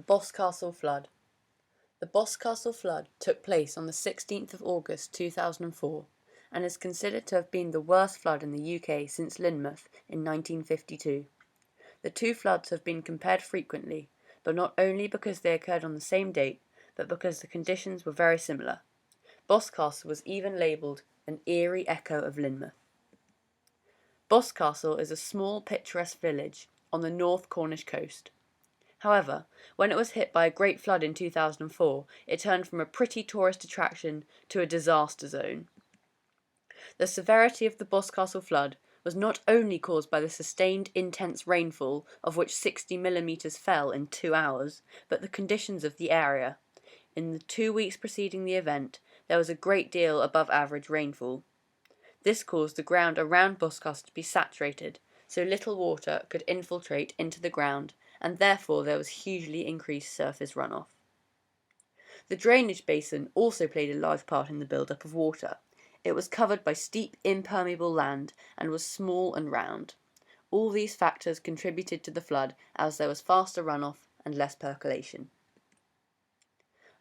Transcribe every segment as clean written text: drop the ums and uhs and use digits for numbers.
Boscastle flood. The Boscastle flood took place on the 16th of August 2004 and is considered to have been the worst flood in the UK since Lynmouth in 1952. The two floods have been compared frequently, but not only because they occurred on the same date, but because the conditions were very similar. Boscastle was even labelled an eerie echo of Lynmouth. Boscastle is a small picturesque village on the North Cornish coast. However, when it was hit by a great flood in 2004, it turned from a pretty tourist attraction to a disaster zone. The severity of the Boscastle flood was not only caused by the sustained intense rainfall, of which 60 millimetres fell in 2 hours, but the conditions of the area. In the 2 weeks preceding the event, there was a great deal above average rainfall. This caused the ground around Boscastle to be saturated, so little water could infiltrate into the ground, and therefore there was hugely increased surface runoff. The drainage basin also played a large part in the build-up of water. It was covered by steep, impermeable land and was small and round. All these factors contributed to the flood, as there was faster runoff and less percolation.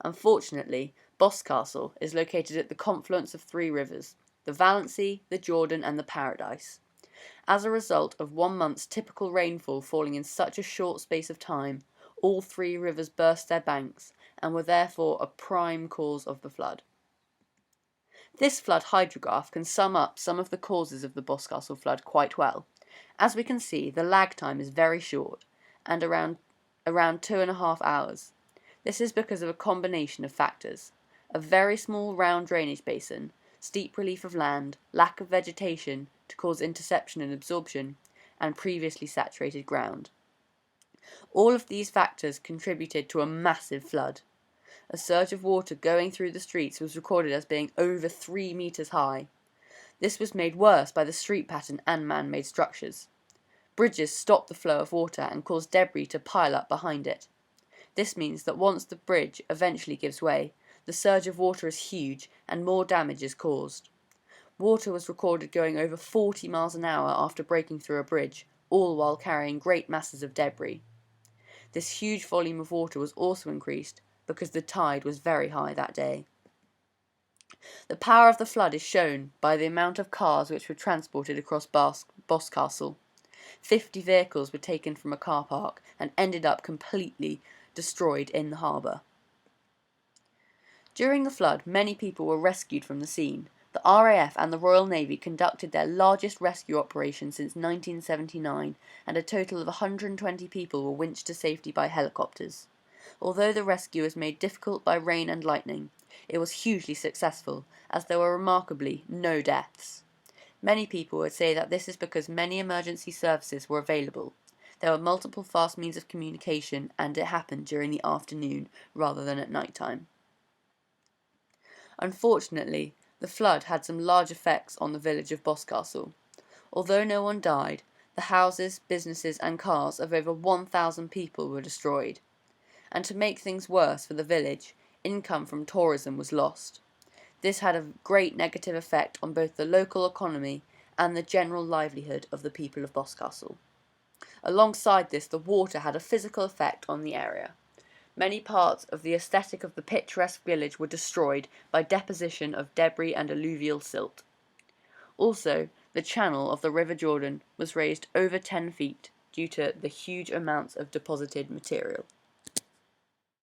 Unfortunately, Boscastle is located at the confluence of three rivers: the Valency, the Jordan and the Paradise. As a result of 1 month's typical rainfall falling in such a short space of time, all three rivers burst their banks and were therefore a prime cause of the flood. This flood hydrograph can sum up some of the causes of the Boscastle flood quite well. As we can see, the lag time is very short, and around 2.5 hours. This is because of a combination of factors: a very small round drainage basin, steep relief of land, lack of vegetation to cause interception and absorption, and previously saturated ground. All of these factors contributed to a massive flood. A surge of water going through the streets was recorded as being over 3 meters high. This was made worse by the street pattern and man-made structures. Bridges stopped the flow of water and caused debris to pile up behind it. This means that once the bridge eventually gives way, the surge of water is huge and more damage is caused. Water was recorded going over 40 miles an hour after breaking through a bridge, all while carrying great masses of debris. This huge volume of water was also increased because the tide was very high that day. The power of the flood is shown by the amount of cars which were transported across Boscastle. 50 vehicles were taken from a car park and ended up completely destroyed in the harbour. During the flood, many people were rescued from the scene. The RAF and the Royal Navy conducted their largest rescue operation since 1979, and a total of 120 people were winched to safety by helicopters. Although the rescue was made difficult by rain and lightning, it was hugely successful, as there were remarkably no deaths. Many people would say that this is because many emergency services were available. There were multiple fast means of communication, and it happened during the afternoon rather than at night time. Unfortunately, the flood had some large effects on the village of Boscastle. Although no one died, the houses, businesses and cars of over 1,000 people were destroyed. And to make things worse for the village, income from tourism was lost. This had a great negative effect on both the local economy and the general livelihood of the people of Boscastle. Alongside this, the water had a physical effect on the area. Many parts of the aesthetic of the picturesque village were destroyed by deposition of debris and alluvial silt. Also, the channel of the River Jordan was raised over 10 feet due to the huge amounts of deposited material.